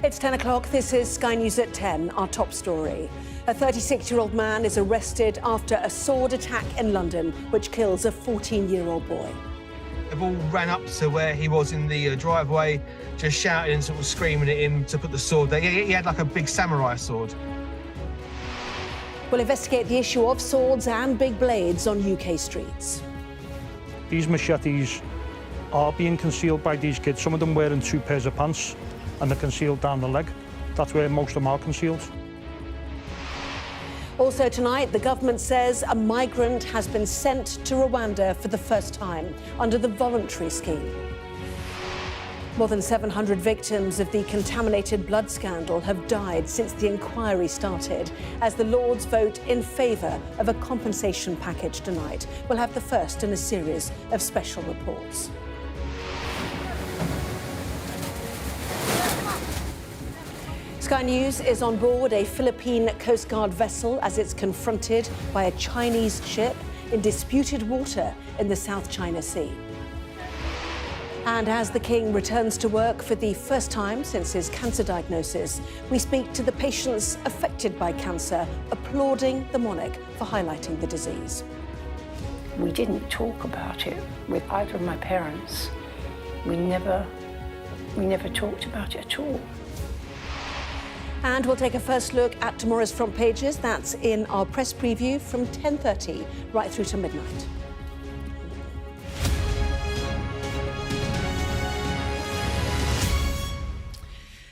It's 10 o'clock. This is Sky News at 10, our top story. A 36-year-old man is arrested after a sword attack in London, which kills a 14-year-old boy. They've all ran up to where he was in the driveway, just shouting and sort of screaming at him to put the sword there. He had like a big samurai sword. We'll investigate the issue of swords and big blades on UK streets. These machetes are being concealed by these kids. Some of them wearing 2 pairs of pants and they're concealed down the leg. That's where most of them are concealed. Also tonight, the government says a migrant has been sent to Rwanda for the first time under the voluntary scheme. More than 700 victims of the contaminated blood scandal have died since the inquiry started. As the Lords vote in favour of a compensation package tonight, we'll have the first in a series of special reports. Sky News is on board a Philippine Coast Guard vessel as it's confronted by a Chinese ship in disputed water in the South China Sea. And as the King returns to work for the first time since his cancer diagnosis, we speak to the patients affected by cancer, applauding the monarch for highlighting the disease. We didn't talk about it with either of my parents. We never talked about it at all. And we'll take a first look at tomorrow's front pages. That's in our press preview from 10:30 right through to midnight.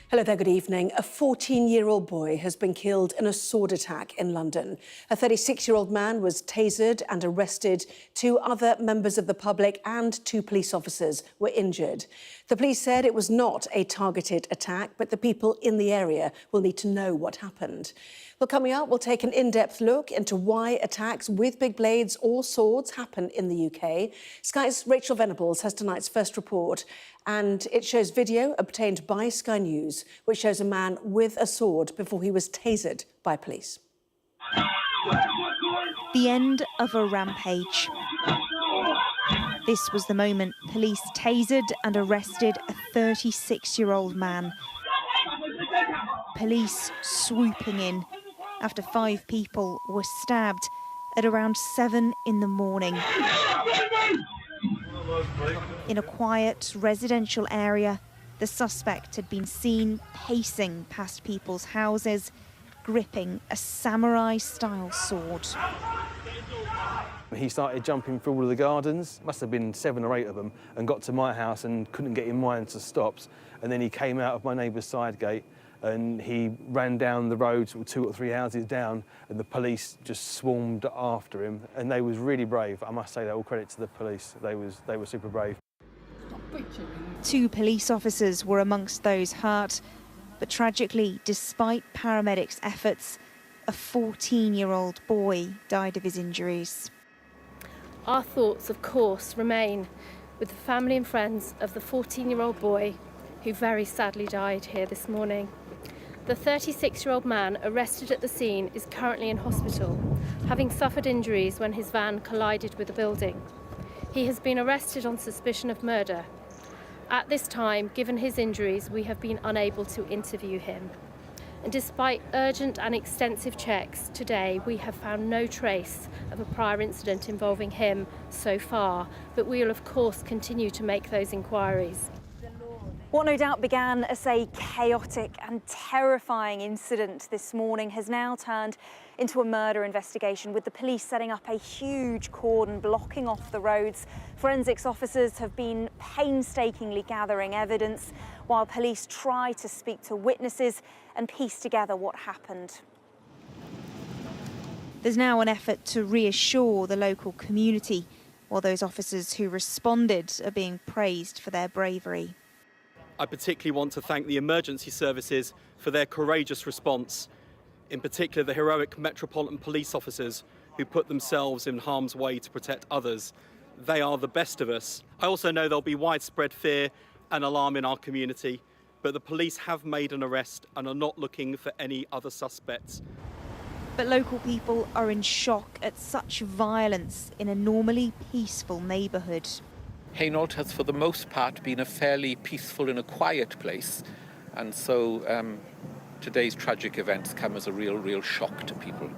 Hello there, good evening. A 14-year-old boy has been killed in a sword attack in London. A 36-year-old man was tasered and arrested. 2 other members of the public and 2 police officers were injured. The police said it was not a targeted attack, but the people in the area will need to know what happened. Well, coming up, we'll take an in-depth look into why attacks with big blades or swords happen in the UK. Sky's Rachel Venables has tonight's first report, and it shows video obtained by Sky News, which shows a man with a sword before he was tasered by police. The end of a rampage. This was the moment police tasered and arrested a 36-year-old man. Police swooping in after 5 people were stabbed at around 7 in the morning. In a quiet residential area, the suspect had been seen pacing past people's houses, gripping a samurai-style sword. He started jumping through all of the gardens, must have been 7 or 8 of them, and got to my house and couldn't get in mine to stop. And then he came out of my neighbour's side gate and he ran down the road 2 or 3 houses down, and the police just swarmed after him. And they was really brave. I must say that, all credit to the police. They were super brave. 2 police officers were amongst those hurt, but tragically, despite paramedics' efforts, a 14-year-old boy died of his injuries. Our thoughts, of course, remain with the family and friends of the 14-year-old boy who very sadly died here this morning. The 36-year-old man arrested at the scene is currently in hospital, having suffered injuries when his van collided with a building. He has been arrested on suspicion of murder. At this time, given his injuries, we have been unable to interview him. And despite urgent and extensive checks today, we have found no trace of a prior incident involving him so far, but we will of course continue to make those inquiries. What no doubt began as a chaotic and terrifying incident this morning has now turned into a murder investigation, with the police setting up a huge cordon blocking off the roads. Forensics officers have been painstakingly gathering evidence while police try to speak to witnesses and piece together what happened. There's now an effort to reassure the local community, while those officers who responded are being praised for their bravery. I particularly want to thank the emergency services for their courageous response, in particular the heroic Metropolitan Police officers who put themselves in harm's way to protect others. They are the best of us. I also know there'll be widespread fear and alarm in our community, but the police have made an arrest and are not looking for any other suspects. But local people are in shock at such violence in a normally peaceful neighbourhood. Hainault has for the most part been a fairly peaceful and a quiet place. And so today's tragic events come as a real shock to people.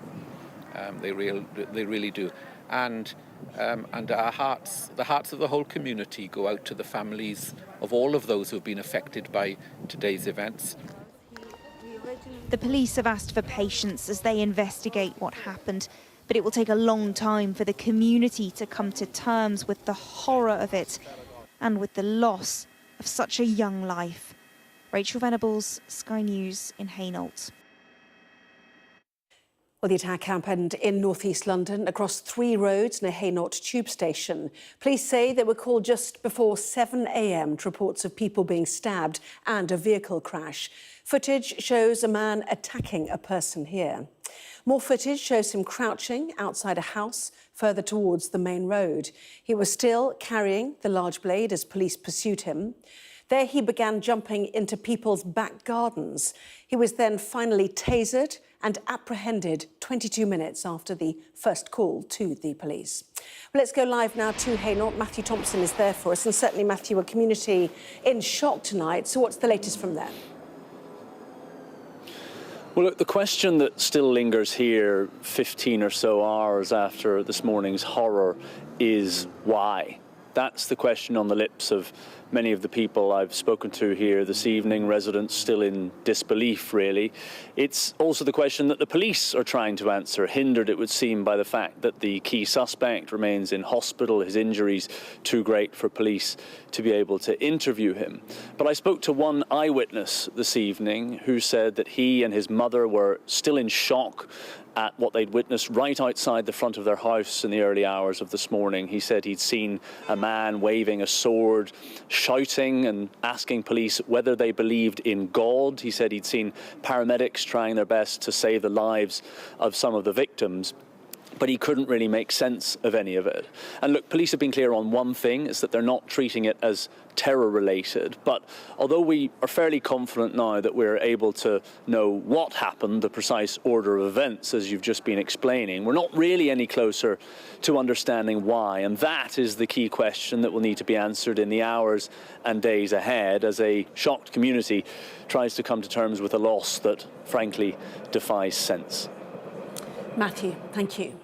They really do. And our hearts, the hearts of the whole community, go out to the families of all of those who've been affected by today's events. The police have asked for patience as they investigate what happened, but it will take a long time for the community to come to terms with the horror of it and with the loss of such a young life. Rachel Venables, Sky News in Hainault. Well, the attack happened in northeast London across 3 roads near Hainault Tube station. Police say they were called just before 7 a.m. to reports of people being stabbed and a vehicle crash. Footage shows a man attacking a person here. More footage shows him crouching outside a house further towards the main road. He was still carrying the large blade as police pursued him. There he began jumping into people's back gardens. He was then finally tasered and apprehended 22 minutes after the first call to the police. Well, let's go live now to Hainault. Matthew Thompson is there for us, and certainly, Matthew, a community in shock tonight. So what's the latest from there? Well, look, the question that still lingers here 15 or so hours after this morning's horror is why? That's the question on the lips of many of the people I've spoken to here this evening, residents still in disbelief, really. It's also the question that the police are trying to answer, hindered, it would seem, by the fact that the key suspect remains in hospital, his injuries too great for police to be able to interview him. But I spoke to one eyewitness this evening who said that he and his mother were still in shock at what they'd witnessed right outside the front of their house in the early hours of this morning. He said he'd seen a man waving a sword, shouting and asking police whether they believed in God. He said he'd seen paramedics trying their best to save the lives of some of the victims, but he couldn't really make sense of any of it. And look, police have been clear on one thing, is that they're not treating it as terror-related. But although we are fairly confident now that we're able to know what happened, the precise order of events, as you've just been explaining, we're not really any closer to understanding why. And that is the key question that will need to be answered in the hours and days ahead as a shocked community tries to come to terms with a loss that, frankly, defies sense. Matthew, thank you.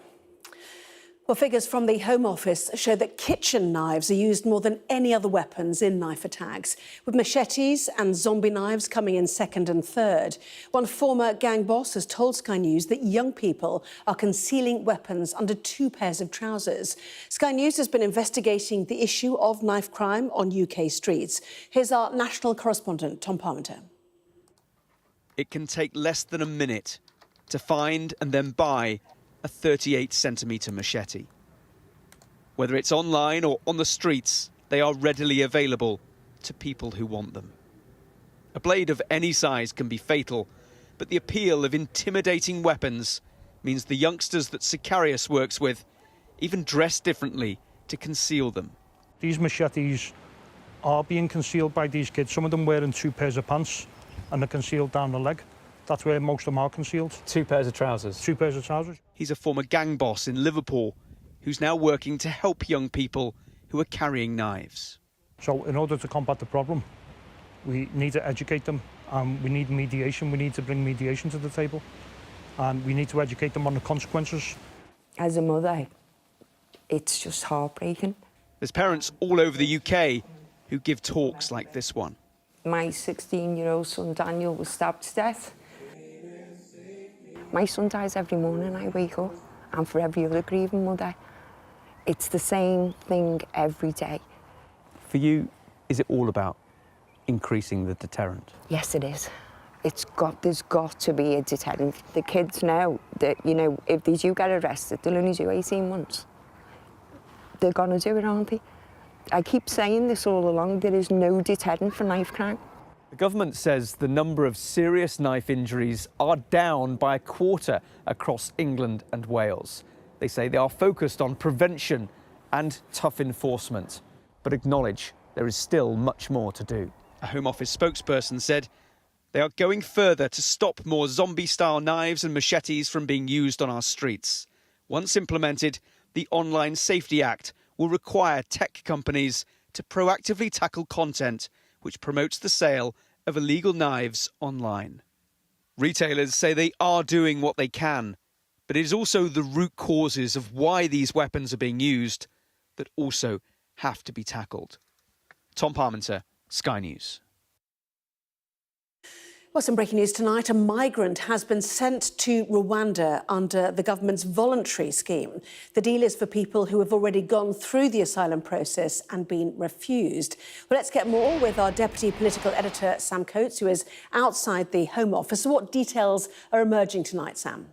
Well, figures from the Home Office show that kitchen knives are used more than any other weapons in knife attacks, with machetes and zombie knives coming in second and third. One former gang boss has told Sky News that young people are concealing weapons under 2 pairs of trousers. Sky News has been investigating the issue of knife crime on UK streets. Here's our national correspondent, Tom Parmenter. It can take less than a minute to find and then buy a 38-centimetre machete. Whether it's online or on the streets, they are readily available to people who want them. A blade of any size can be fatal, but the appeal of intimidating weapons means the youngsters that Sicarius works with even dress differently to conceal them. These machetes are being concealed by these kids. Some of them wearing 2 pairs of pants and they're concealed down the leg. That's where most of them are concealed. 2 pairs of trousers? 2 pairs of trousers. He's a former gang boss in Liverpool who's now working to help young people who are carrying knives. So in order to combat the problem, we need to educate them. We need mediation. We need to bring mediation to the table. And we need to educate them on the consequences. As a mother, it's just heartbreaking. There's parents all over the UK who give talks like this one. My 16-year-old son Daniel was stabbed to death. My son dies every morning I wake up, and for every other grieving mother, it's the same thing every day. For you, is it all about increasing the deterrent? Yes, it is. There's got to be a deterrent. The kids know that, you know, if they do get arrested, they'll only do 18 months. They're gonna do it, aren't they? I keep saying this all along, there is no deterrent for knife crime. The government says the number of serious knife injuries are down by 1/4 across England and Wales. They say they are focused on prevention and tough enforcement, but acknowledge there is still much more to do. A Home Office spokesperson said they are going further to stop more zombie-style knives and machetes from being used on our streets. Once implemented, the Online Safety Act will require tech companies to proactively tackle content which promotes the sale of illegal knives online. Retailers say they are doing what they can, but it is also the root causes of why these weapons are being used that also have to be tackled. Tom Parmenter, Sky News. Well, some breaking news tonight. A migrant has been sent to Rwanda under the government's voluntary scheme. The deal is for people who have already gone through the asylum process and been refused. Well, let's get more with our deputy political editor, Sam Coates, who is outside the Home Office. So what details are emerging tonight, Sam?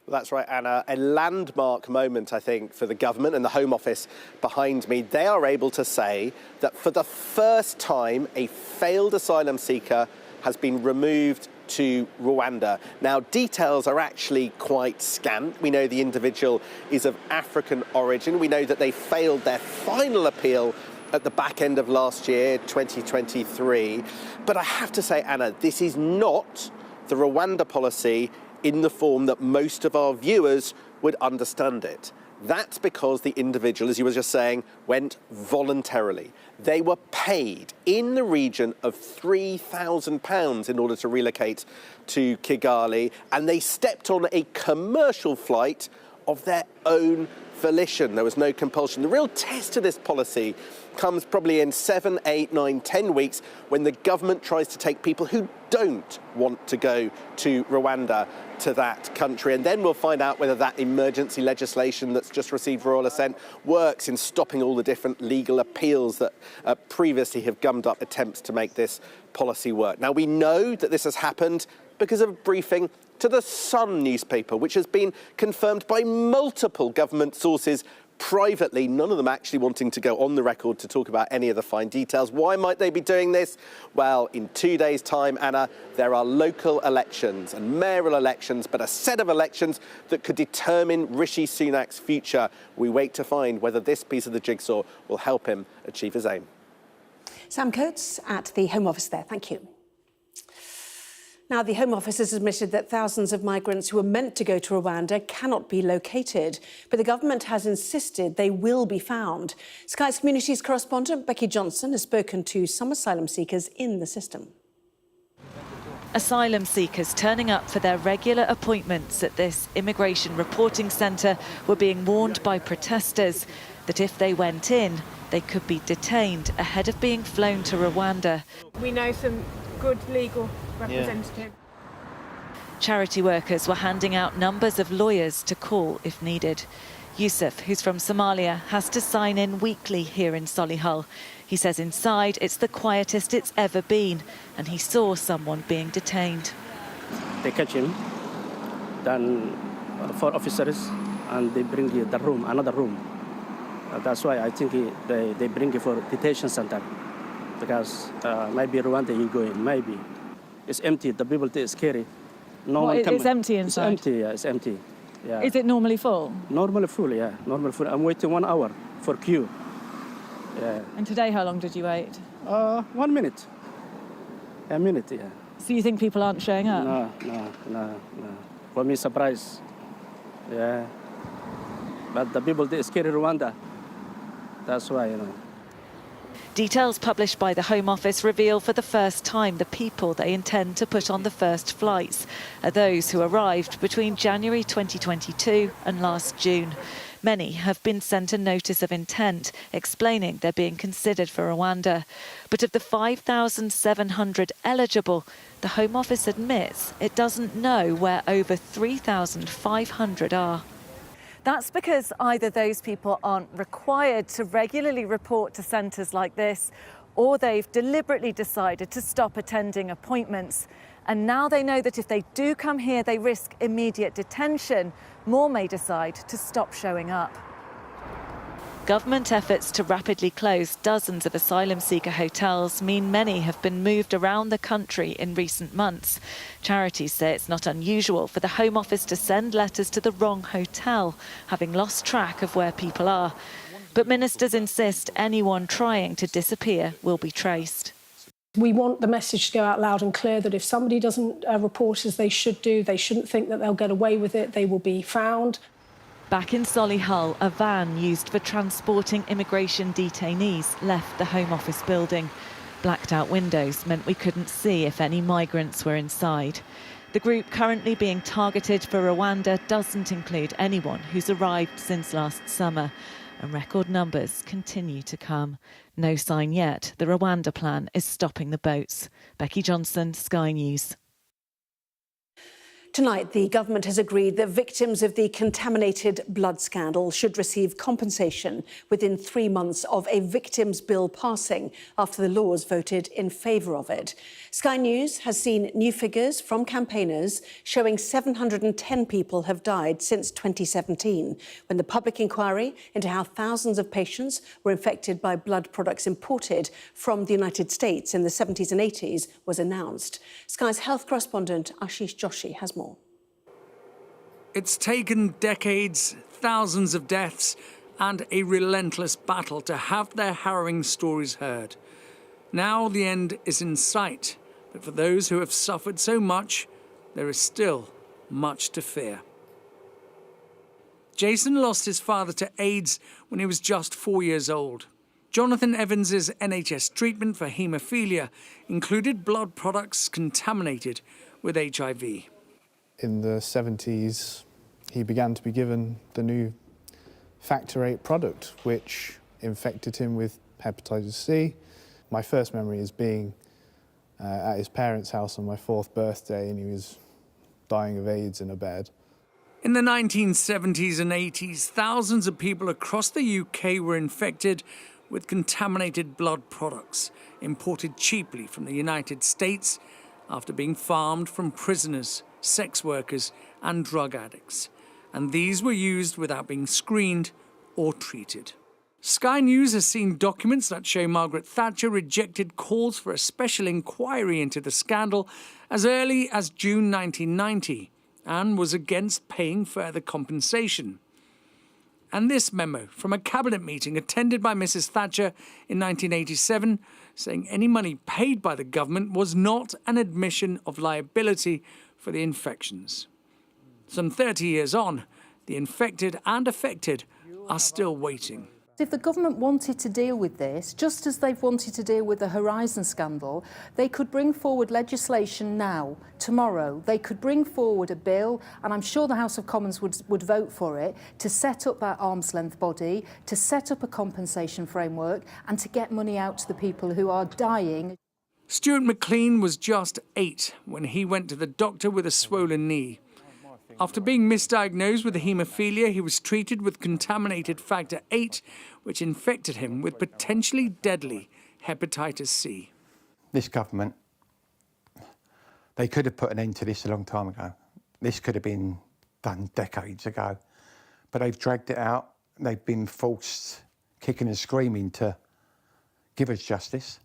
Well, that's right, Anna. A landmark moment, I think, for the government and the Home Office behind me. They are able to say that for the first time, a failed asylum seeker has been removed to Rwanda. Now, details are actually quite scant. We know the individual is of African origin. We know that they failed their final appeal at the back end of last year, 2023. But I have to say, Anna, this is not the Rwanda policy in the form that most of our viewers would understand it. That's because the individual, as you were just saying, went voluntarily. They were paid in the region of £3,000 in order to relocate to Kigali, and they stepped on a commercial flight of their own volition. There was no compulsion. The real test of this policy comes probably in 7, 8, 9, 10 weeks when the government tries to take people who don't want to go to Rwanda to that country. And then we'll find out whether that emergency legislation that's just received royal assent works in stopping all the different legal appeals that previously have gummed up attempts to make this policy work. Now, we know that this has happened because of a briefing to the Sun newspaper, which has been confirmed by multiple government sources privately, none of them actually wanting to go on the record to talk about any of the fine details. Why might they be doing this? Well, in 2 days' time, Anna, there are local elections and mayoral elections, but a set of elections that could determine Rishi Sunak's future. We wait to find whether this piece of the jigsaw will help him achieve his aim. Sam Coates at the Home Office there. Thank you. Now, the Home Office has admitted that thousands of migrants who are meant to go to Rwanda cannot be located, but the government has insisted they will be found. Sky's Communities correspondent Becky Johnson has spoken to some asylum seekers in the system. Asylum seekers turning up for their regular appointments at this immigration reporting centre were being warned by protesters that if they went in, they could be detained ahead of being flown to Rwanda. We know some good legal representative. Yeah. Charity workers were handing out numbers of lawyers to call if needed. Yusuf, who's from Somalia, has to sign in weekly here in Solihull. He says inside it's the quietest it's ever been, and he saw someone being detained. They catch him, then 4 officers, and they bring you the room, another room. That's why I think they bring you for detention center, because maybe Rwanda you go in, maybe. It's empty, the people is scary. No one it's empty inside? It's empty, yeah, it's empty. Yeah. Is it normally full? Normally full, yeah, normally full. I'm waiting 1 hour for queue. Yeah. And today, how long did you wait? 1 minute. A minute, yeah. So you think people aren't showing up? No. For me, surprise. Yeah. But the people, they scare Rwanda. That's why, you know. Details published by the Home Office reveal for the first time the people they intend to put on the first flights are those who arrived between January 2022 and last June. Many have been sent a notice of intent explaining they're being considered for Rwanda. But of the 5,700 eligible, the Home Office admits it doesn't know where over 3,500 are. That's because either those people aren't required to regularly report to centres like this, or they've deliberately decided to stop attending appointments. And now they know that if they do come here, they risk immediate detention. More may decide to stop showing up. Government efforts to rapidly close dozens of asylum seeker hotels mean many have been moved around the country in recent months. Charities say it's not unusual for the Home Office to send letters to the wrong hotel, having lost track of where people are. But ministers insist anyone trying to disappear will be traced. We want the message to go out loud and clear that if somebody doesn't report as they should do, they shouldn't think that they'll get away with it. They will be found. Back in Solihull, a van used for transporting immigration detainees left the Home Office building. Blacked out windows meant we couldn't see if any migrants were inside. The group currently being targeted for Rwanda doesn't include anyone who's arrived since last summer, and record numbers continue to come. No sign yet the Rwanda plan is stopping the boats. Becky Johnson, Sky News. Tonight, the government has agreed that victims of the contaminated blood scandal should receive compensation within 3 months of a victims' bill passing after the Lords voted in favour of it. Sky News has seen new figures from campaigners showing 710 people have died since 2017, when the public inquiry into how thousands of patients were infected by blood products imported from the United States in the 70s and 80s was announced. Sky's health correspondent Ashish Joshi has more. It's taken decades, thousands of deaths, and a relentless battle to have their harrowing stories heard. Now the end is in sight, but for those who have suffered so much, there is still much to fear. Jason lost his father to AIDS when he was just 4 years old. Jonathan Evans's NHS treatment for haemophilia included blood products contaminated with HIV. In the 70s, he began to be given the new Factor VIII product, which infected him with hepatitis C. My first memory is being at his parents' house on my 4th birthday, and he was dying of AIDS in a bed. In the 1970s and 80s, thousands of people across the UK were infected with contaminated blood products imported cheaply from the United States after being farmed from prisoners, sex workers and drug addicts. And these were used without being screened or treated. Sky News has seen documents that show Margaret Thatcher rejected calls for a special inquiry into the scandal as early as June 1990 and was against paying further compensation. And this memo from a cabinet meeting attended by Mrs Thatcher in 1987 saying any money paid by the government was not an admission of liability for the infections. Some 30 years on, the infected and affected are still waiting. If the government wanted to deal with this, just as they've wanted to deal with the Horizon scandal, they could bring forward legislation now, tomorrow. They could bring forward a bill, and I'm sure the House of Commons would vote for it, to set up that arm's length body, to set up a compensation framework, and to get money out to the people who are dying. Stuart McLean was just 8 when he went to the doctor with a swollen knee. After being misdiagnosed with haemophilia, he was treated with contaminated Factor VIII, which infected him with potentially deadly hepatitis C. This government, they could have put an end to this a long time ago. This could have been done decades ago. But they've dragged it out. They've been forced, kicking and screaming, to give us justice.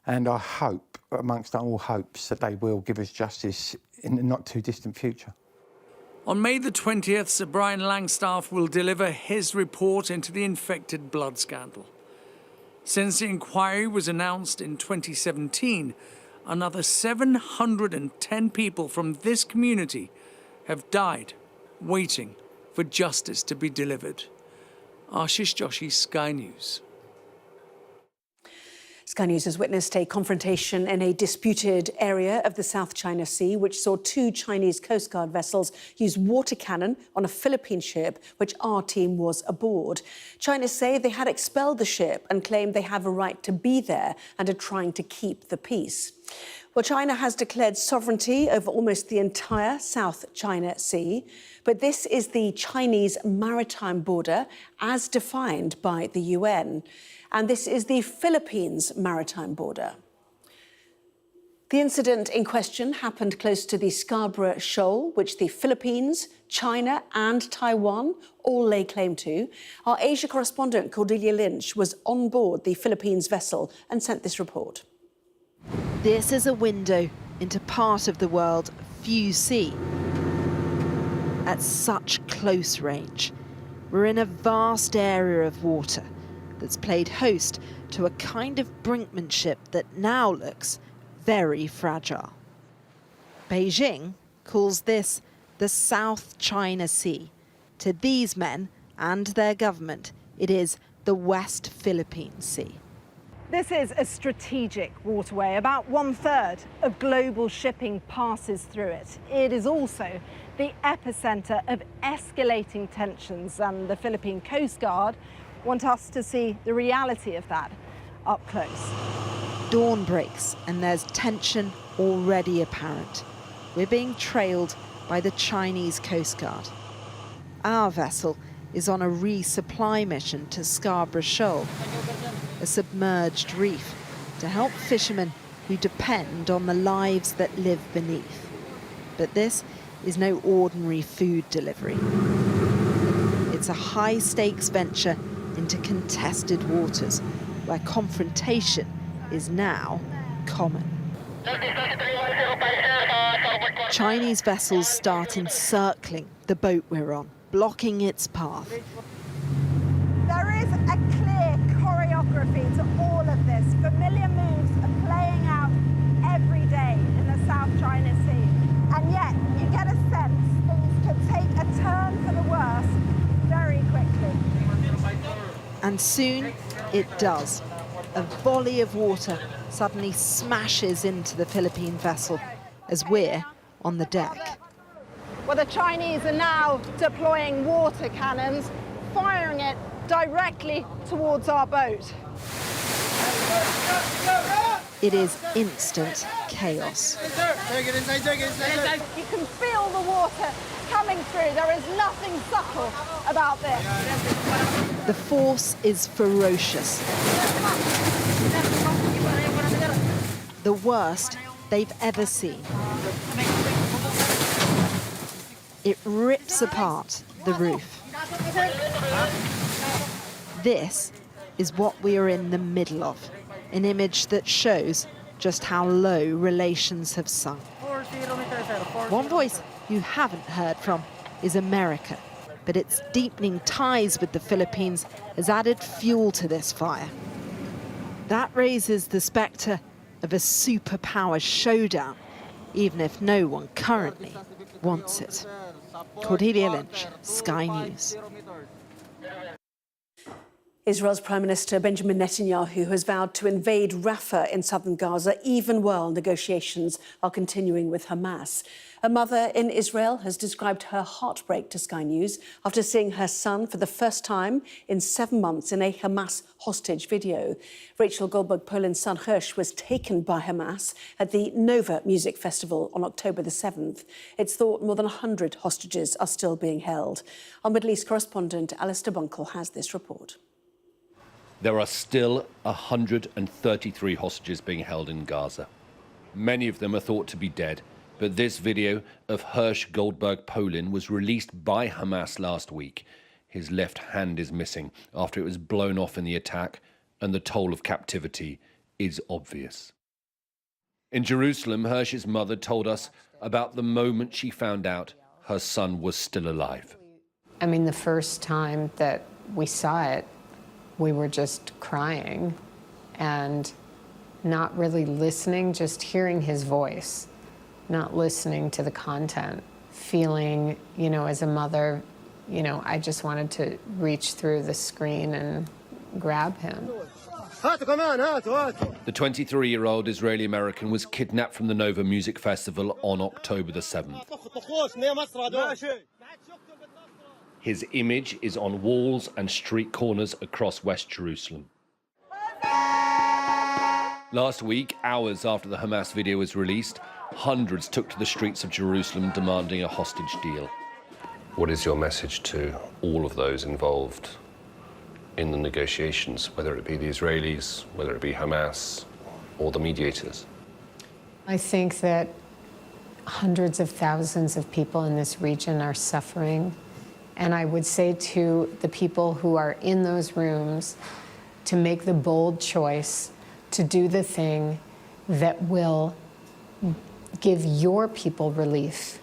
And I hope, amongst all hopes, that they will give us justice in the not too distant future. On May the 20th, Sir Brian Langstaff will deliver his report into the infected blood scandal. Since the inquiry was announced in 2017, another 710 people from this community have died waiting for justice to be delivered. Ashish Joshi, Sky News. Sky News has witnessed a confrontation in a disputed area of the South China Sea, which saw 2 Chinese Coast Guard vessels use water cannon on a Philippine ship, which our team was aboard. China say they had expelled the ship and claim they have a right to be there and are trying to keep the peace. Well, China has declared sovereignty over almost the entire South China Sea, but this is the Chinese maritime border as defined by the UN. And this is the Philippines' maritime border. The incident in question happened close to the Scarborough Shoal, which the Philippines, China and Taiwan all lay claim to. Our Asia correspondent, Cordelia Lynch, was on board the Philippines vessel and sent this report. This is a window into part of the world few see. At such close range, we're in a vast area of water that's played host to a kind of brinkmanship that now looks very fragile. Beijing calls this the South China Sea. To these men and their government, it is the West Philippine Sea. This is a strategic waterway. About 1/3 of global shipping passes through it. It is also the epicenter of escalating tensions, and the Philippine Coast Guard want us to see the reality of that up close. Dawn breaks and there's tension already apparent. We're being trailed by the Chinese Coast Guard. Our vessel is on a resupply mission to Scarborough Shoal, a submerged reef, to help fishermen who depend on the lives that live beneath. But this is no ordinary food delivery. It's a high-stakes venture into contested waters, where confrontation is now common. Chinese vessels start encircling the boat we're on, blocking its path. There is a clear choreography to all of this. Familiar moves are playing out every day in the South China Sea. And yet, you get a sense things could take a turn for the worse very quickly. And soon it does. A volley of water suddenly smashes into the Philippine vessel as we're on the deck. Well, the Chinese are now deploying water cannons, firing it directly towards our boat. It is instant chaos. You can feel the water coming through. There is nothing subtle about this. The force is ferocious. The worst they've ever seen. It rips apart the roof. This is what we are in the middle of, an image that shows just how low relations have sunk. One voice you haven't heard from is America, but its deepening ties with the Philippines has added fuel to this fire. That raises the spectre of a superpower showdown, even if no one currently wants it. Cordelia Lynch, Sky News. Israel's Prime Minister Benjamin Netanyahu has vowed to invade Rafah in southern Gaza, even while negotiations are continuing with Hamas. A mother in Israel has described her heartbreak to Sky News after seeing her son for the first time in 7 months in a Hamas hostage video. Rachel Goldberg-Poland's son Hirsch was taken by Hamas at the Nova Music Festival on October the 7th. It's thought more than 100 hostages are still being held. Our Middle East correspondent Alistair Bunkle has this report. There are still 133 hostages being held in Gaza. Many of them are thought to be dead, but this video of Hirsch Goldberg-Polin was released by Hamas last week. His left hand is missing after it was blown off in the attack, and the toll of captivity is obvious. In Jerusalem, Hirsch's mother told us about the moment she found out her son was still alive. I mean, the first time that we saw it, we were just crying and not really listening, just hearing his voice, not listening to the content, feeling, you know, as a mother, you know, I just wanted to reach through the screen and grab him. The 23-year-old Israeli-American was kidnapped from the Nova Music Festival on October the 7th. His image is on walls and street corners across West Jerusalem. Last week, hours after the Hamas video was released, hundreds took to the streets of Jerusalem demanding a hostage deal. What is your message to all of those involved in the negotiations, whether it be the Israelis, whether it be Hamas, or the mediators? I think that hundreds of thousands of people in this region are suffering. And I would say to the people who are in those rooms to make the bold choice to do the thing that will give your people relief,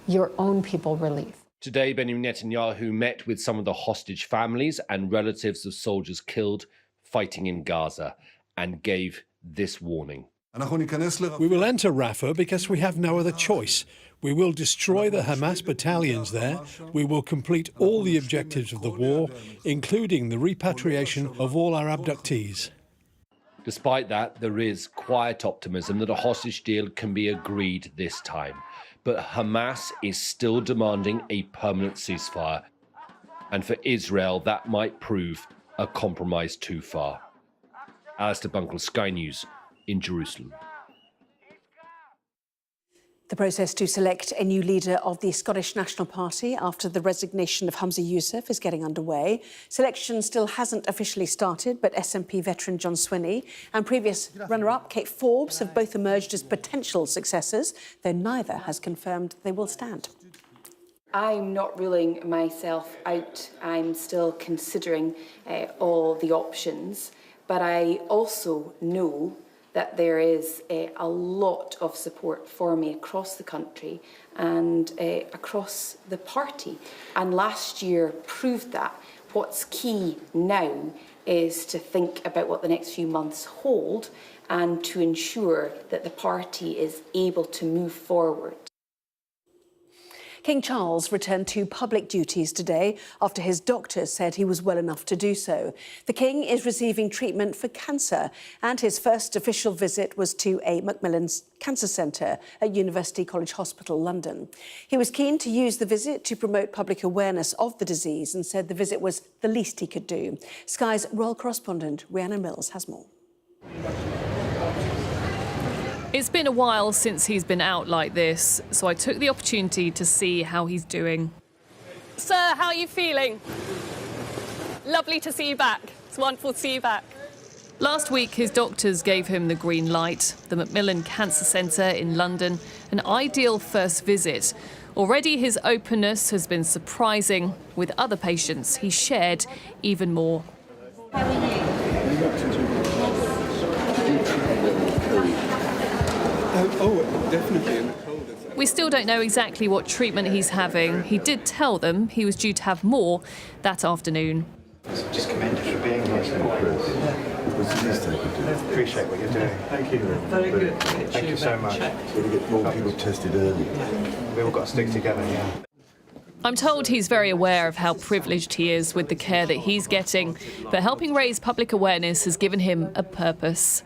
your own people relief. Today, Benjamin Netanyahu met with some of the hostage families and relatives of soldiers killed fighting in Gaza and gave this warning. We will enter Rafah because we have no other choice. We will destroy the Hamas battalions there. We will complete all the objectives of the war, including the repatriation of all our abductees. Despite that, there is quiet optimism that a hostage deal can be agreed this time. But Hamas is still demanding a permanent ceasefire. And for Israel, that might prove a compromise too far. Alistair Bunkle, Sky News in Jerusalem. The process to select a new leader of the Scottish National Party after the resignation of Humza Yousaf is getting underway. Selection still hasn't officially started, but SNP veteran John Swinney and previous runner-up Kate Forbes have both emerged as potential successors, though neither has confirmed they will stand. I'm not ruling myself out. I'm still considering all the options, but I also know that there is a lot of support for me across the country and across the party. And last year proved that. What's key now is to think about what the next few months hold and to ensure that the party is able to move forward. King Charles returned to public duties today after his doctors said he was well enough to do so. The King is receiving treatment for cancer, and his first official visit was to a Macmillan's Cancer Centre at University College Hospital, London. He was keen to use the visit to promote public awareness of the disease and said the visit was the least he could do. Sky's royal correspondent Rhiannon Mills has more. It's been a while since he's been out like this, so I took the opportunity to see how he's doing. Sir, how are you feeling? Lovely to see you back. It's wonderful to see you back. Last week, his doctors gave him the green light. The Macmillan Cancer Centre in London, an ideal first visit. Already his openness has been surprising. With other patients, he shared even more. How are you? Oh, definitely. We still don't know exactly what treatment he's having. He did tell them he was due to have more that afternoon. Just commend you for being here. Appreciate what you're doing. Thank you. Very good. Thank you so much. So to get more people tested early. We all got to stick together, yeah. I'm told he's very aware of how privileged he is with the care that he's getting, but helping raise public awareness has given him a purpose.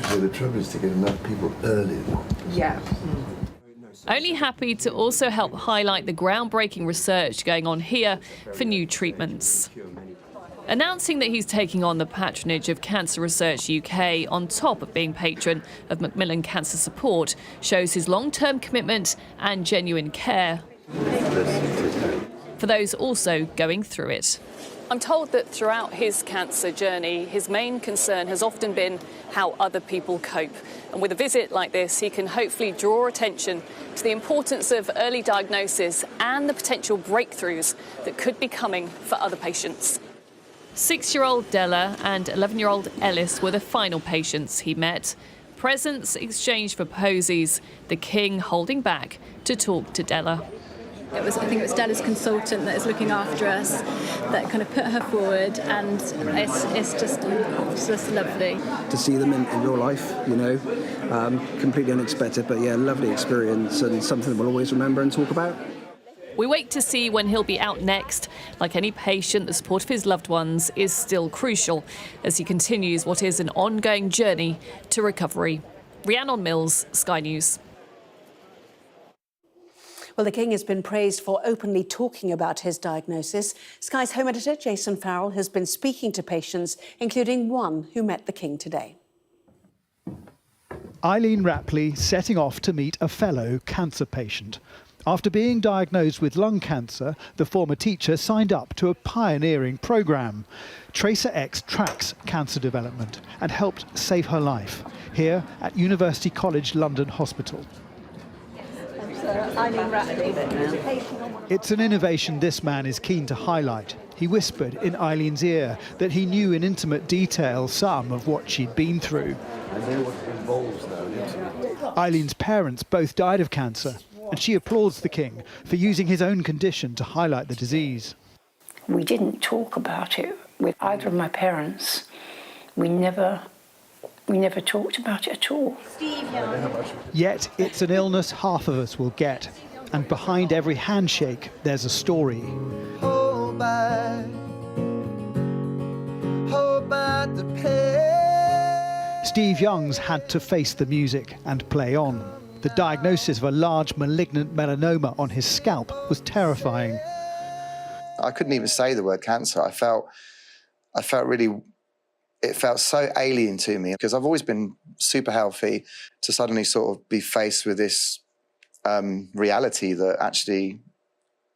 So the trouble is to get enough people early. Yeah. Only happy to also help highlight the groundbreaking research going on here for new treatments. Announcing that he's taking on the patronage of Cancer Research UK on top of being patron of Macmillan Cancer Support shows his long-term commitment and genuine care for those also going through it. I'm told that throughout his cancer journey, his main concern has often been how other people cope. And with a visit like this, he can hopefully draw attention to the importance of early diagnosis and the potential breakthroughs that could be coming for other patients. 6-year-old Della and 11-year-old Ellis were the final patients he met. Presents exchanged for posies, the King holding back to talk to Della. I think it was Della's consultant that is looking after us that kind of put her forward, and it's just lovely. To see them in real life, you know, completely unexpected, but yeah, lovely experience and something we'll always remember and talk about. We wait to see when he'll be out next. Like any patient, the support of his loved ones is still crucial as he continues what is an ongoing journey to recovery. Rhiannon Mills, Sky News. Well, the King has been praised for openly talking about his diagnosis. Sky's home editor, Jason Farrell, has been speaking to patients, including one who met the King today. Eileen Rapley setting off to meet a fellow cancer patient. After being diagnosed with lung cancer, the former teacher signed up to a pioneering programme. TracerX tracks cancer development and helped save her life here at University College London Hospital. It's an innovation this man is keen to highlight. He whispered in Eileen's ear that he knew in intimate detail some of what she'd been through. I know what it involves now. Eileen's parents both died of cancer, and she applauds the King for using his own condition to highlight the disease. We didn't talk about it with either of my parents. We never We never talked about it at all. Yet it's an illness half of us will get. And behind every handshake, there's a story. Hold back the pain. Steve Young's had to face the music and play on. The diagnosis of a large malignant melanoma on his scalp was terrifying. I couldn't even say the word cancer. I felt really, it felt so alien to me because I've always been super healthy. To suddenly sort of be faced with this reality that actually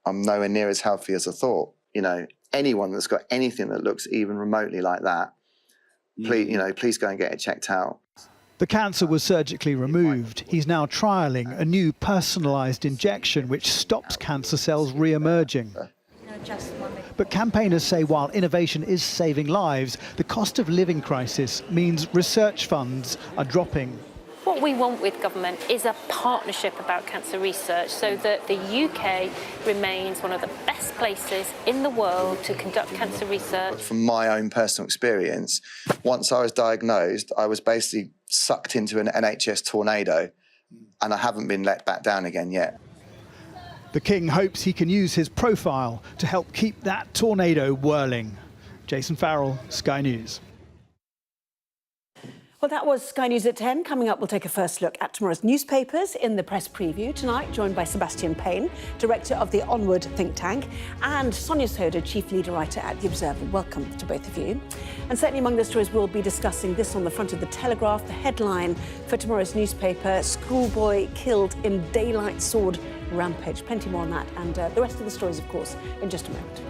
I'm nowhere near as healthy as I thought. You know, anyone that's got anything that looks even remotely like that, please go and get it checked out. The cancer was surgically removed. He's now trialling a new personalised injection which stops cancer cells re-emerging. But campaigners say while innovation is saving lives, the cost of living crisis means research funds are dropping. What we want with government is a partnership about cancer research so that the UK remains one of the best places in the world to conduct cancer research. From my own personal experience, once I was diagnosed, I was basically sucked into an NHS tornado, and I haven't been let back down again yet. The King hopes he can use his profile to help keep that tornado whirling. Jason Farrell, Sky News. Well, that was Sky News at 10. Coming up, we'll take a first look at tomorrow's newspapers in the press preview. Tonight, joined by Sebastian Payne, director of the Onward think tank, and Sonia Sodha, chief leader writer at The Observer. Welcome to both of you. And certainly among the stories, we'll be discussing this on the front of the Telegraph, the headline for tomorrow's newspaper, schoolboy killed in daylight sword rampage. Plenty more on that, and the rest of the stories, of course, in just a moment.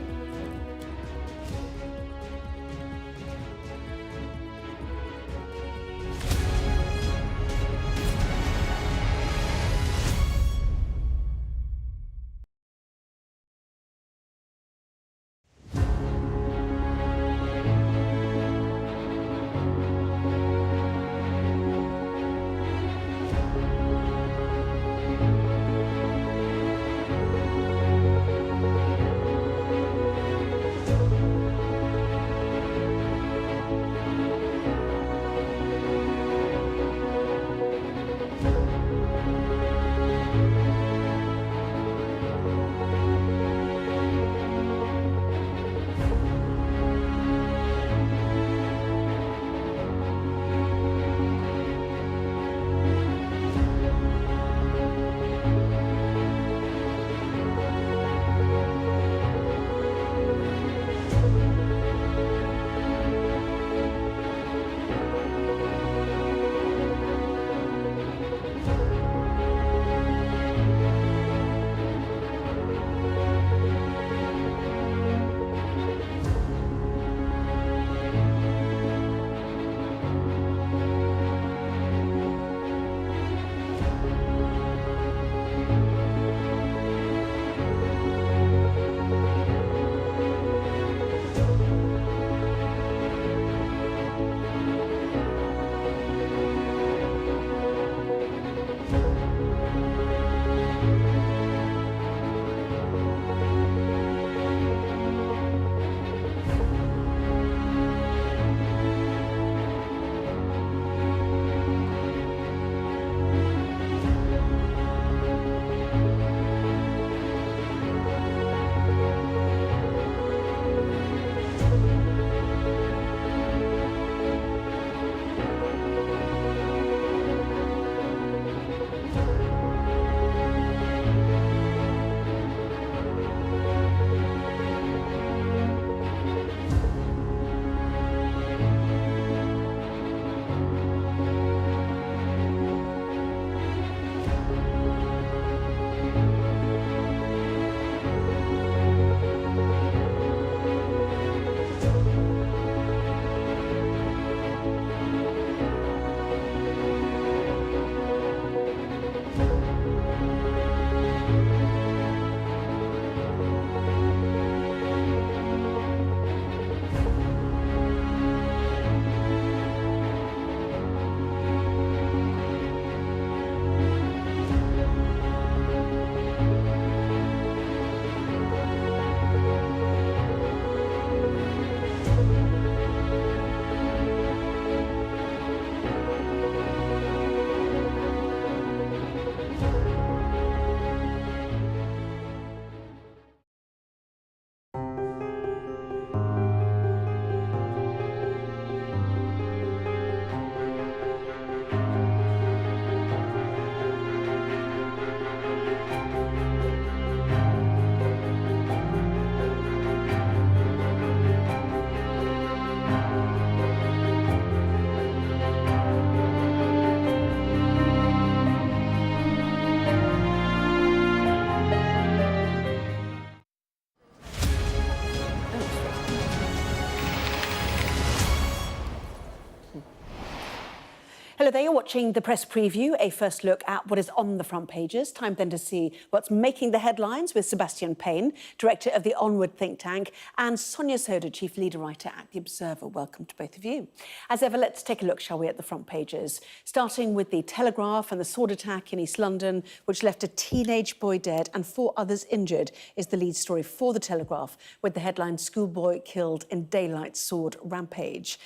Hello there, you're watching the press preview, a first look at what is on the front pages. Time then to see what's making the headlines with Sebastian Payne, director of the Onward think tank, and Sonia Sodha, chief leader writer at The Observer. Welcome to both of you. As ever, let's take a look, shall we, at the front pages. Starting with the Telegraph and the sword attack in East London, which left a teenage boy dead and 4 others injured, is the lead story for the Telegraph, with the headline, "Schoolboy Killed in Daylight Sword Rampage."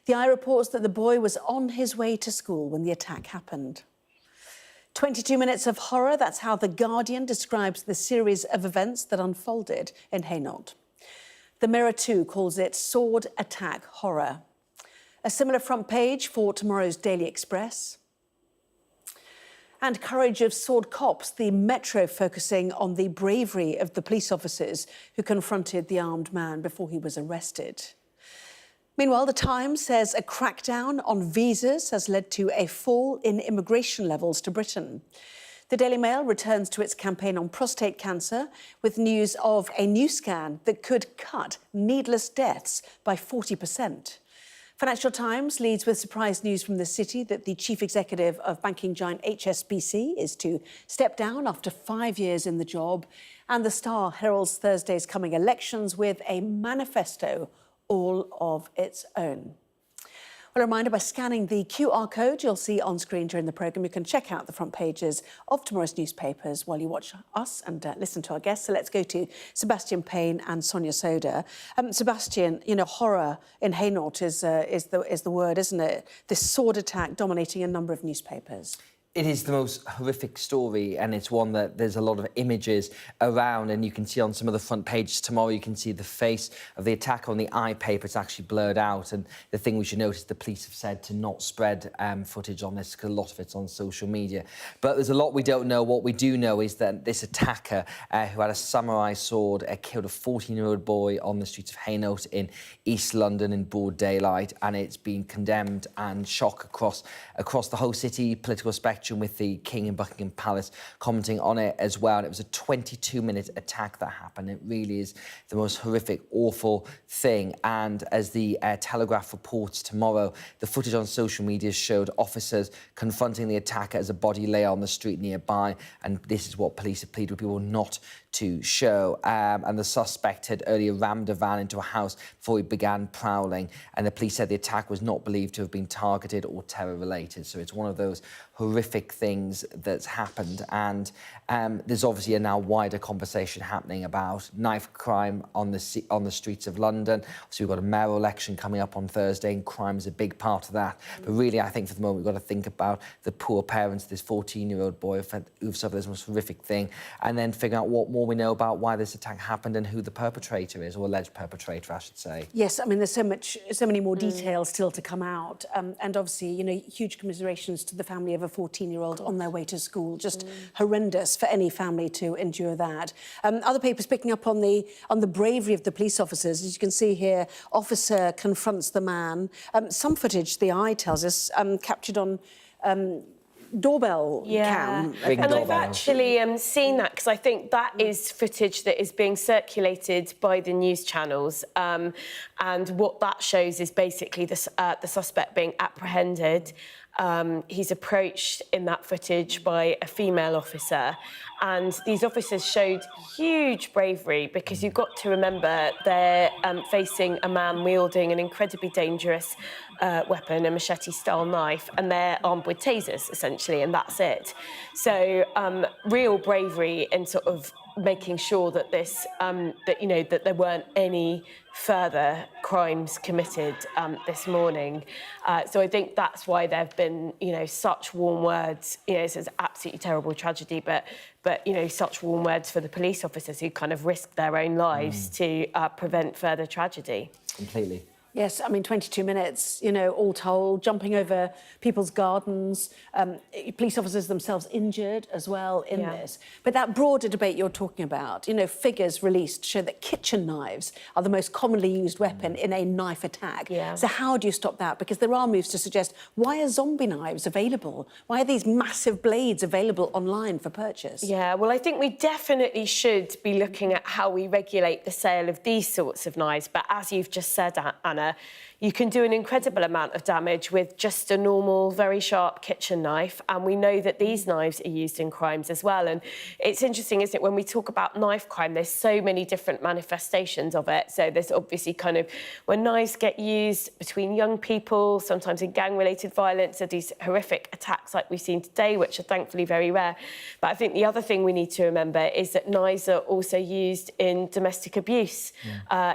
The Eye reports that the boy was on his way to school when the attack happened. 22 minutes of horror, that's how The Guardian describes the series of events that unfolded in Hainault. The Mirror too calls it sword attack horror. A similar front page for tomorrow's Daily Express. And courage of sword cops, the Metro focusing on the bravery of the police officers who confronted the armed man before he was arrested. Meanwhile, The Times says a crackdown on visas has led to a fall in immigration levels to Britain. The Daily Mail returns to its campaign on prostate cancer with news of a new scan that could cut needless deaths by 40%. Financial Times leads with surprise news from the city that the chief executive of banking giant HSBC is to step down after 5 years in the job. And The Star heralds Thursday's coming elections with a manifesto all of its own. Well, a reminder, by scanning the QR code you'll see on screen during the programme, you can check out the front pages of tomorrow's newspapers while you watch us and listen to our guests. So let's go to Sebastian Payne and Sonia Sodha. Sebastian, you know, horror in Hainault is the word, isn't it? This sword attack dominating a number of newspapers. It is the most horrific story, and it's one that there's a lot of images around, and you can see on some of the front pages tomorrow, you can see the face of the attacker on the Eye paper. It's actually blurred out, and the thing we should notice, the police have said to not spread footage on this because a lot of it's on social media. But there's a lot we don't know. What we do know is that this attacker, who had a samurai sword, killed a 14-year-old boy on the streets of Hainault in East London in broad daylight, and it's been condemned and shock across the whole city, political spectrum, with the King in Buckingham Palace commenting on it as well. And it was a 22-minute attack that happened. It really is the most horrific, awful thing. And as the Telegraph reports tomorrow, the footage on social media showed officers confronting the attacker as a body lay on the street nearby. And this is what police have pleaded with people not to show. And the suspect had earlier rammed a van into a house before he began prowling. And the police said the attack was not believed to have been targeted or terror-related. So it's one of those horrific things that's happened. And there's obviously a now wider conversation happening about knife crime on the streets of London. So we've got a mayoral election coming up on Thursday, and crime is a big part of that. But really, I think for the moment, we've got to think about the poor parents of this 14-year-old boy who've suffered this most horrific thing, and then figure out what more we know about why this attack happened and who the perpetrator is, or alleged perpetrator, I should say. Yes, I mean, there's so many more details still to come out. And obviously, you know, huge commiserations to the family of a 14-year-old on their way to school. Just horrendous for any family to endure that. Other papers picking up on the bravery of the police officers. As you can see here, officer confronts the man. Some footage, the Eye tells us, captured on doorbell cam. And I've actually seen that, because I think that is footage that is being circulated by the news channels, and what that shows is basically the suspect being apprehended. He's approached in that footage by a female officer, and these officers showed huge bravery, because you've got to remember they're facing a man wielding an incredibly dangerous weapon, a machete-style knife, and they're armed with tasers, essentially, and that's it. So real bravery in sort of making sure that this, that there weren't any further crimes committed this morning. So I think that's why there have been, such warm words. This is absolutely terrible tragedy, but such warm words for the police officers who kind of risked their own lives to prevent further tragedy. Completely. Yes, I mean, 22 minutes, all told, jumping over people's gardens, police officers themselves injured as well in this. But that broader debate you're talking about, figures released show that kitchen knives are the most commonly used weapon in a knife attack. So how do you stop that? Because there are moves to suggest, why are zombie knives available? Why are these massive blades available online for purchase? Yeah, well, I think we definitely should be looking at how we regulate the sale of these sorts of knives. But as you've just said, Anna, you can do an incredible amount of damage with just a normal, very sharp kitchen knife. And we know that these knives are used in crimes as well. And it's interesting, isn't it, when we talk about knife crime, there's so many different manifestations of it. So there's obviously kind of when knives get used between young people, sometimes in gang-related violence, are these horrific attacks like we've seen today, which are thankfully very rare. But I think the other thing we need to remember is that knives are also used in domestic abuse,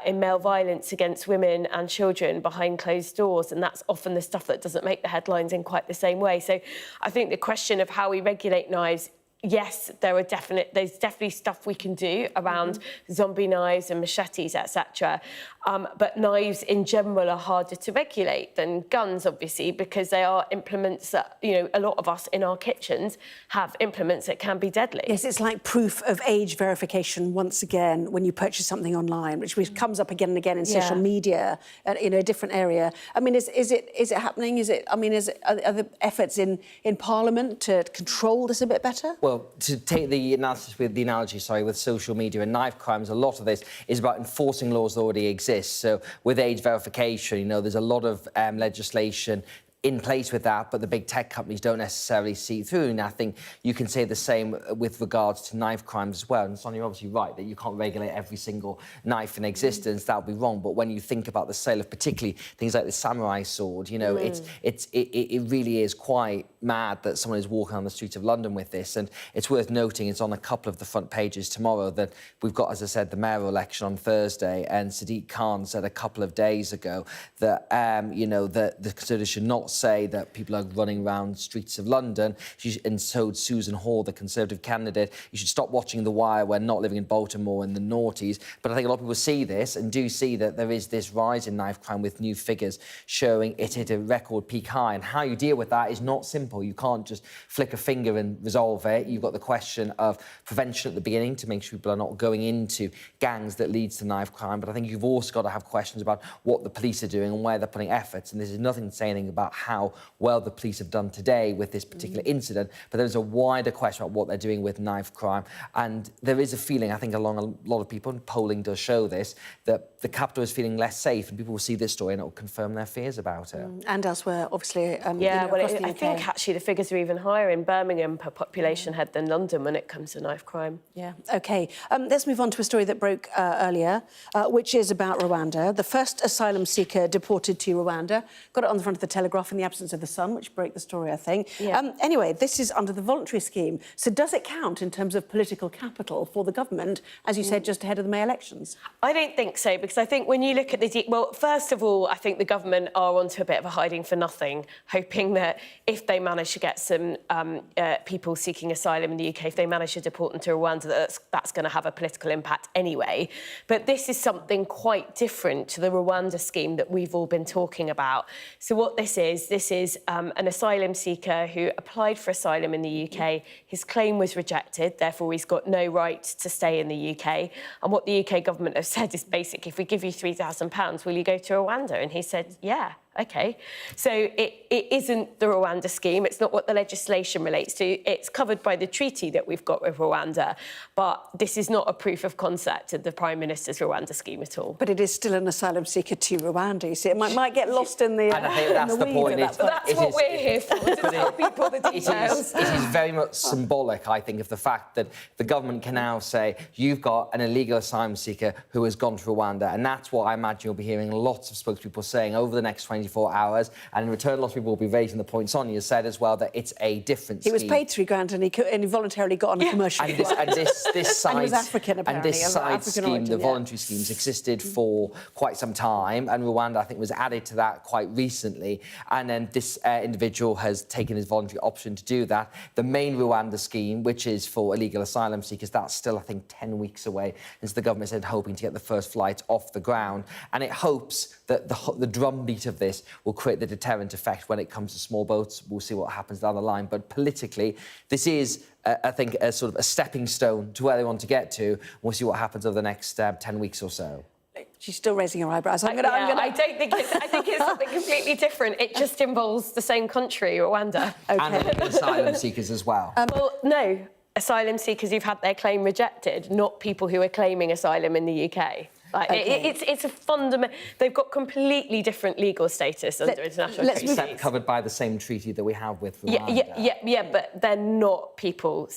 in male violence against women and children behind closed doors, and that's often the stuff that doesn't make the headlines in quite the same way. So I think the question of how we regulate knives, yes, there's definitely stuff we can do around zombie knives and machetes, etc. But knives in general are harder to regulate than guns, obviously, because they are implements that, you know, a lot of us in our kitchens have implements that can be deadly. Yes, it's like proof of age verification once again when you purchase something online, which comes up again and again in social media, in a different area. I mean, is it happening? Are there efforts in Parliament to control this a bit better? Well, to take the analogy with social media and knife crimes, a lot of this is about enforcing laws that already exist. So with age verification, you know, there's a lot of legislation in place with that, but the big tech companies don't necessarily see through. And I think you can say the same with regards to knife crimes as well. And Sonia, you're obviously right that you can't regulate every single knife in existence. That would be wrong. But when you think about the sale of particularly things like the samurai sword, you know, it really is quite mad that someone is walking on the streets of London with this. And it's worth noting, it's on a couple of the front pages tomorrow, that we've got, as I said, the mayoral election on Thursday. And Sadiq Khan said a couple of days ago that, you know, that the Conservatives should not say that people are running around streets of London. And so Susan Hall, the Conservative candidate, you should stop watching The Wire when not living in Baltimore in the noughties. But I think a lot of people see this and do see that there is this rise in knife crime with new figures showing it hit a record peak high. And how you deal with that is not simple. You can't just flick a finger and resolve it. You've got the question of prevention at the beginning to make sure people are not going into gangs that leads to knife crime. But I think you've also got to have questions about what the police are doing and where they're putting efforts. And this is nothing to say anything about how well the police have done today with this particular incident, but there's a wider question about what they're doing with knife crime. And there is a feeling, I think, along a lot of people, and polling does show this, that the capital is feeling less safe, and people will see this story and it will confirm their fears about it. And elsewhere, obviously, I think actually the figures are even higher in Birmingham per population head than London when it comes to knife crime. Yeah, OK. Let's move on to a story that broke earlier, which is about Rwanda. The first asylum seeker deported to Rwanda. Got it on the front of the Telegraph in the absence of the Sun, which broke the story, I think. Yeah. Anyway, this is under the voluntary scheme. So does it count in terms of political capital for the government, as you said, just ahead of the May elections? I don't think so, because I think when you look at the... Well, first of all, I think the government are onto a bit of a hiding for nothing, hoping that if they manage to get some people seeking asylum in the UK, if they manage to deport them to Rwanda, that's going to have a political impact anyway. But this is something quite different to the Rwanda scheme that we've all been talking about. So what this is an asylum seeker who applied for asylum in the UK. His claim was rejected, therefore he's got no right to stay in the UK. And what the UK government have said is basically, if we give you £3,000, will you go to Rwanda? And he said, yeah. OK. So it isn't the Rwanda scheme. It's not what the legislation relates to. It's covered by the treaty that we've got with Rwanda. But this is not a proof of concept of the Prime Minister's Rwanda scheme at all. But it is still an asylum seeker to Rwanda, you see. It might get lost in the... And I think that's the point. But that's what we're here for, to tell people the details. It is very much symbolic, I think, of the fact that the government can now say, you've got an illegal asylum seeker who has gone to Rwanda. And that's what I imagine you'll be hearing lots of spokespeople saying over the next 24 hours, and in return, lots of people will be raising the point Sonia said as well, that it's a different scheme. He was paid £3,000 and he voluntarily got on a commercial flight. And this side, and he was African, apparently. And this side scheme, the voluntary schemes, existed for quite some time, and Rwanda, I think, was added to that quite recently. And then this individual has taken his voluntary option to do that. The main Rwanda scheme, which is for illegal asylum seekers, that's still, I think, 10 weeks away. And so the government said hoping to get the first flight off the ground. And it hopes that the drumbeat of this will create the deterrent effect when it comes to small boats. We'll see what happens down the line. But politically, this is, I think, a sort of a stepping stone to where they want to get to. We'll see what happens over the next 10 weeks or so. She's still raising her eyebrows. I think it's something completely different. It just involves the same country, Rwanda. Okay. And asylum seekers as well. Well, no. Asylum seekers who've had their claim rejected, not people who are claiming asylum in the UK. Like, it's a fundamental. They've got completely different legal status under international treaties. Except covered by the same treaty that we have with Rwanda. Yeah, but they're not people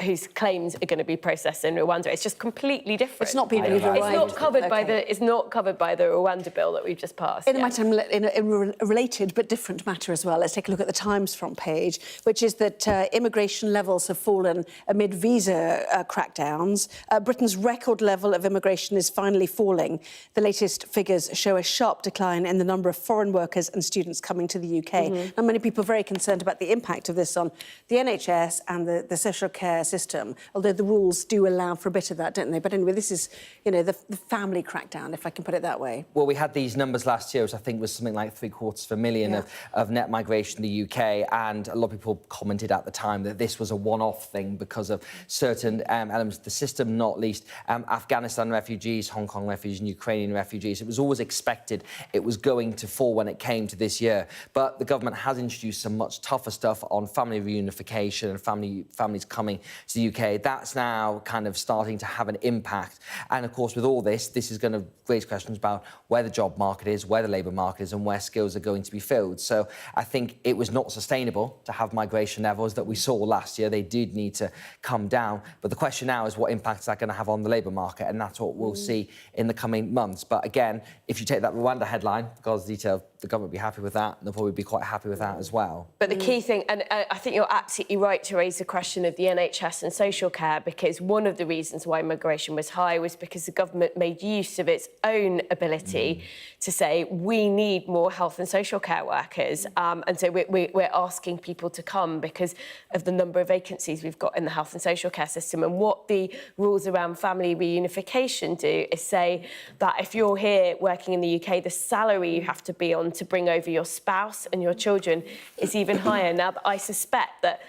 whose claims are going to be processed in Rwanda. It's just completely different. It's not people who've arrived. It's not covered by the. It's not covered by the Rwanda bill that we've just passed. In a related but different matter as well, let's take a look at the Times front page, which is that immigration levels have fallen amid visa crackdowns. Britain's record level of immigration is finally falling. The latest figures show a sharp decline in the number of foreign workers and students coming to the UK. Now, many people are very concerned about the impact of this on the NHS and the social care system, although the rules do allow for a bit of that, don't they? But anyway, this is, you know, the family crackdown, if I can put it that way. Well, we had these numbers last year, which I think was something like 750,000 of net migration in the UK, and a lot of people commented at the time that this was a one-off thing because of certain elements of the system, not least Afghanistan refugees, Hong Kong refugees and Ukrainian refugees. It was always expected it was going to fall when it came to this year. But the government has introduced some much tougher stuff on family reunification and families coming to the UK. That's now kind of starting to have an impact. And of course, with all this is going to raise questions about where the job market is, where the labour market is, and where skills are going to be filled. So I think it was not sustainable to have migration levels that we saw last year. They did need to come down. But the question now is what impact is that going to have on the labour market? And that's what we'll see in the coming months. But again, if you take that Rwanda headline, God's detail, the government will be happy with that. They'll probably be quite happy with that as well. But the key thing, and I think you're absolutely right to raise the question of the NHS and social care, because one of the reasons why migration was high was because the government made use of its own ability to say, we need more health and social care workers. And so we're asking people to come because of the number of vacancies we've got in the health and social care system. And what the rules around family reunification do is say that if you're here working in the UK, the salary you have to be on to bring over your spouse and your children is even higher. Now, I suspect that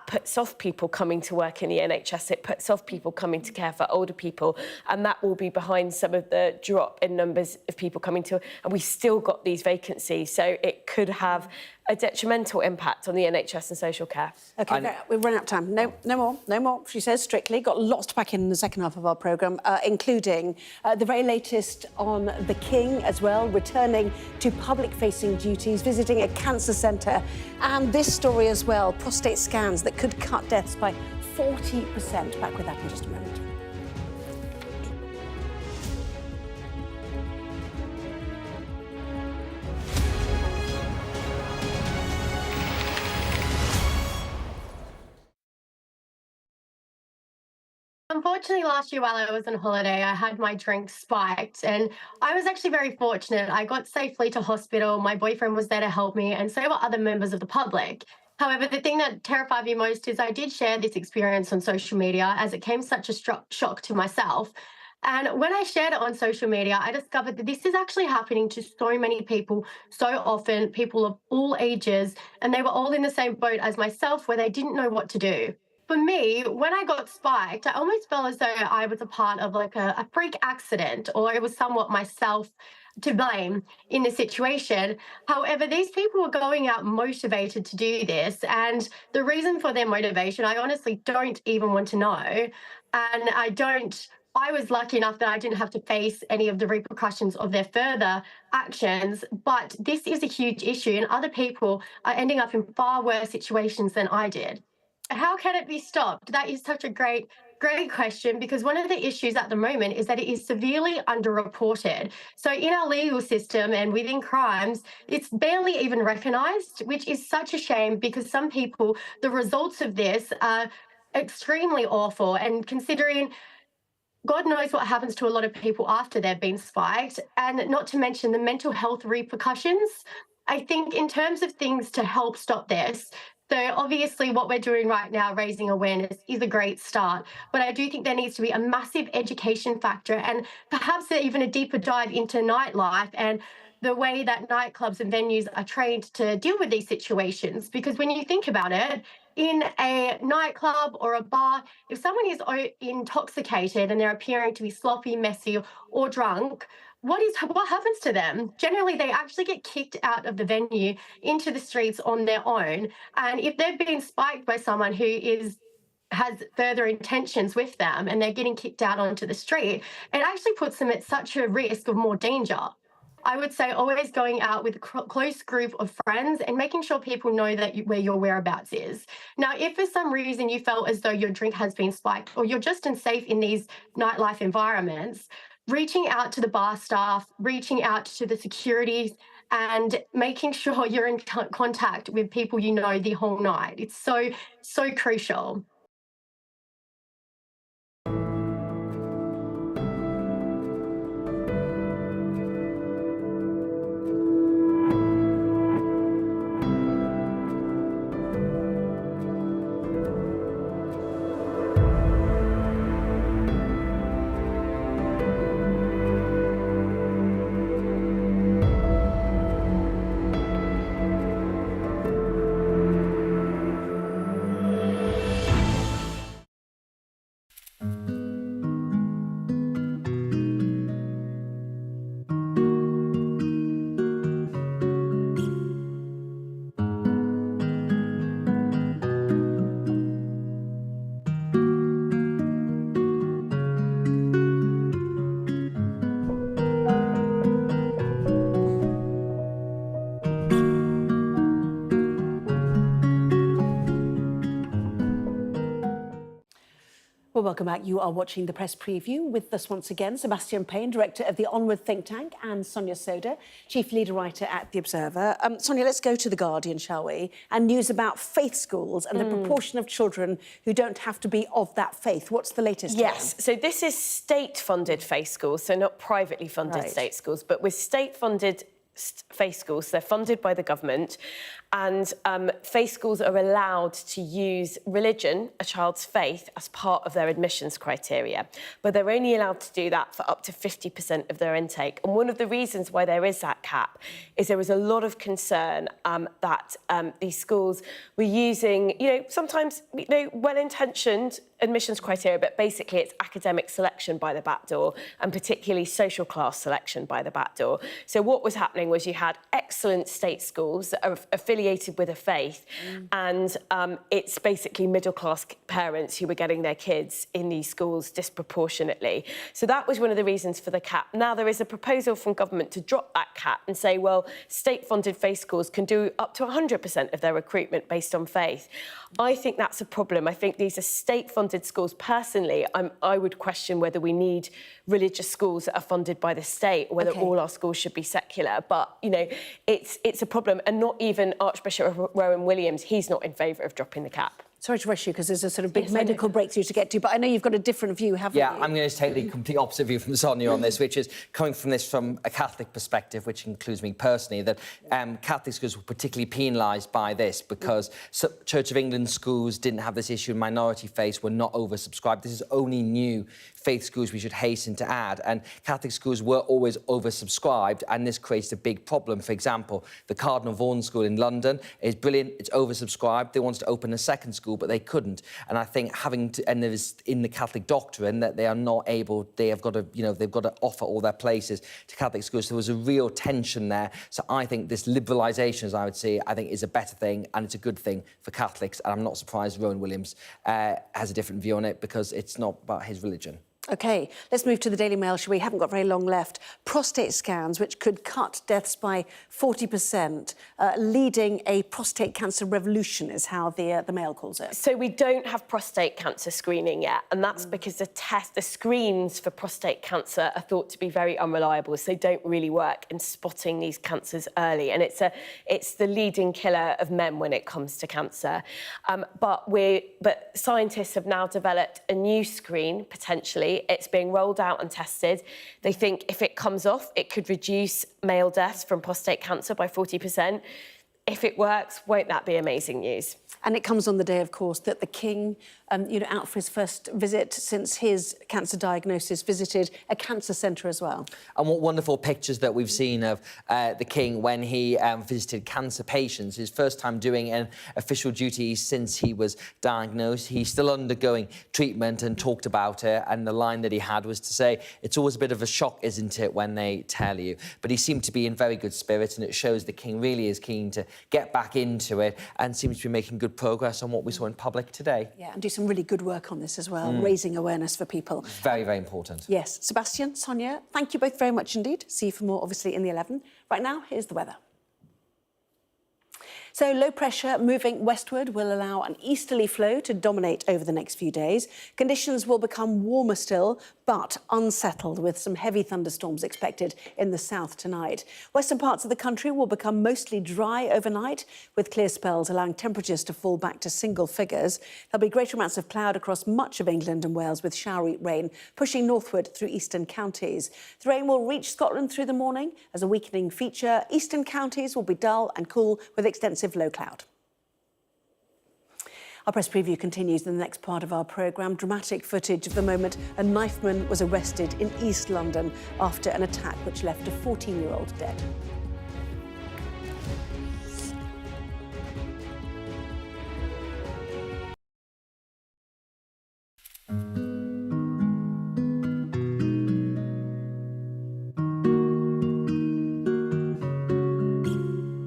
puts off people coming to work in the NHS, it puts off people coming to care for older people, and that will be behind some of the drop in numbers of people coming to, and we've still got these vacancies, so it could have a detrimental impact on the NHS and social care. OK, we've run out of time. No more, she says, strictly. Got lots to pack in the second half of our programme, including the very latest on the King as well, returning to public-facing duties, visiting a cancer centre, and this story as well, prostate scans that could cut deaths by 40%. Back with that in just a moment. Unfortunately, last year while I was on holiday, I had my drink spiked, and I was actually very fortunate. I got safely to hospital. My boyfriend was there to help me, and so were other members of the public. However, the thing that terrified me most is I did share this experience on social media, as it came such a shock to myself. And when I shared it on social media, I discovered that this is actually happening to so many people so often, people of all ages, and they were all in the same boat as myself, where they didn't know what to do. For me, when I got spiked, I almost felt as though I was a part of like a freak accident, or it was somewhat myself to blame in the situation. However, these people were going out motivated to do this, and the reason for their motivation, I honestly don't even want to know. And I was lucky enough that I didn't have to face any of the repercussions of their further actions, but this is a huge issue, and other people are ending up in far worse situations than I did. How can it be stopped? That is such a great question, because one of the issues at the moment is that it is severely underreported. So in our legal system and within crimes, it's barely even recognised, which is such a shame, because some people, the results of this are extremely awful. And considering God knows what happens to a lot of people after they've been spiked, and not to mention the mental health repercussions, I think in terms of things to help stop this, so obviously what we're doing right now, raising awareness, is a great start. But I do think there needs to be a massive education factor, and perhaps even a deeper dive into nightlife and the way that nightclubs and venues are trained to deal with these situations. Because when you think about it, in a nightclub or a bar, if someone is intoxicated and they're appearing to be sloppy, messy, or drunk, what happens to them? Generally, they actually get kicked out of the venue into the streets on their own. And if they've been spiked by someone who is has further intentions with them and they're getting kicked out onto the street, it actually puts them at such a risk of more danger. I would say always going out with a close group of friends and making sure people know that where your whereabouts is. Now, if for some reason you felt as though your drink has been spiked or you're just unsafe in these nightlife environments, reaching out to the bar staff, reaching out to the securities, and making sure you're in contact with people you know the whole night. It's so crucial. Well, welcome back. You are watching the press preview with us once again, Sebastian Payne, director of the Onward think tank, and Sonia Sodha, chief leader writer at The Observer. Sonia, let's go to The Guardian, shall we? And news about faith schools and the proportion of children who don't have to be of that faith. What's the latest? Yes, so this is state-funded faith schools, so not privately funded state schools, but with state-funded faith schools. They're funded by the government, and faith schools are allowed to use religion, a child's faith, as part of their admissions criteria. But they're only allowed to do that for up to 50% of their intake. And one of the reasons why there is that cap is there was a lot of concern that these schools were using, sometimes, well-intentioned admissions criteria, but basically it's academic selection by the back door, and particularly social class selection by the back door. So what was happening was you had excellent state schools that are affiliated with a faith, and it's basically middle-class parents who were getting their kids in these schools disproportionately. So that was one of the reasons for the cap. Now there is a proposal from government to drop that cap and say, well, state-funded faith schools can do up to 100% of their recruitment based on faith. I think that's a problem. I think these are state-funded schools. Personally, I would question whether we need religious schools that are funded by the state, or whether all our schools should be secular. But, it's a problem. And not even Archbishop Rowan Williams, he's not in favour of dropping the cap. Sorry to rush you, because there's a sort of big medical breakthrough to get to, but I know you've got a different view, haven't you? Yeah, I'm going to take the complete opposite view from Sonia on this, which is coming from this from a Catholic perspective, which includes me personally, that Catholic schools were particularly penalised by this because Church of England schools didn't have this issue, and minority faiths were not oversubscribed. This is only new faith schools we should hasten to add, and Catholic schools were always oversubscribed, and this creates a big problem. For example, the Cardinal Vaughan School in London is brilliant, it's oversubscribed. They wanted to open a second school, but they couldn't. And I think and there is in the Catholic doctrine that they are not able, they have got to, they've got to offer all their places to Catholic schools. So there was a real tension there. So I think this liberalisation, as I would say, I think is a better thing, and it's a good thing for Catholics. And I'm not surprised Rowan Williams has a different view on it, because it's not about his religion. OK, let's move to the Daily Mail, shall we? Haven't got very long left. Prostate scans, which could cut deaths by 40%, leading a prostate cancer revolution, is how the Mail calls it. So we don't have prostate cancer screening yet, and that's because the screens for prostate cancer are thought to be very unreliable, so they don't really work in spotting these cancers early, and it's the leading killer of men when it comes to cancer. But scientists have now developed a new screen, potentially. It's being rolled out and tested. They think if it comes off, it could reduce male deaths from prostate cancer by 40%. If it works, won't that be amazing news? And it comes on the day, of course, that the King, out for his first visit since his cancer diagnosis, visited a cancer centre as well. And what wonderful pictures that we've seen of the King when he visited cancer patients. His first time doing an official duty since he was diagnosed. He's still undergoing treatment and talked about it. And the line that he had was to say, it's always a bit of a shock, isn't it, when they tell you? But he seemed to be in very good spirits, and it shows the King really is keen to get back into it and seems to be making good good progress on what we saw in public today. Yeah, and do some really good work on this as well, raising awareness for people. Very, very important. Yes. Sebastian, Sonia, thank you both very much indeed. See you for more, obviously, in the 11. Right now, here's the weather. So low pressure moving westward will allow an easterly flow to dominate over the next few days. Conditions will become warmer still, but unsettled, with some heavy thunderstorms expected in the south tonight. Western parts of the country will become mostly dry overnight, with clear spells allowing temperatures to fall back to single figures. There'll be greater amounts of cloud across much of England and Wales, with showery rain pushing northward through eastern counties. The rain will reach Scotland through the morning. As a weakening feature, eastern counties will be dull and cool with extensive low cloud. Our press preview continues in the next part of our programme. Dramatic footage of the moment a knifeman was arrested in East London after an attack which left a 14-year-old dead.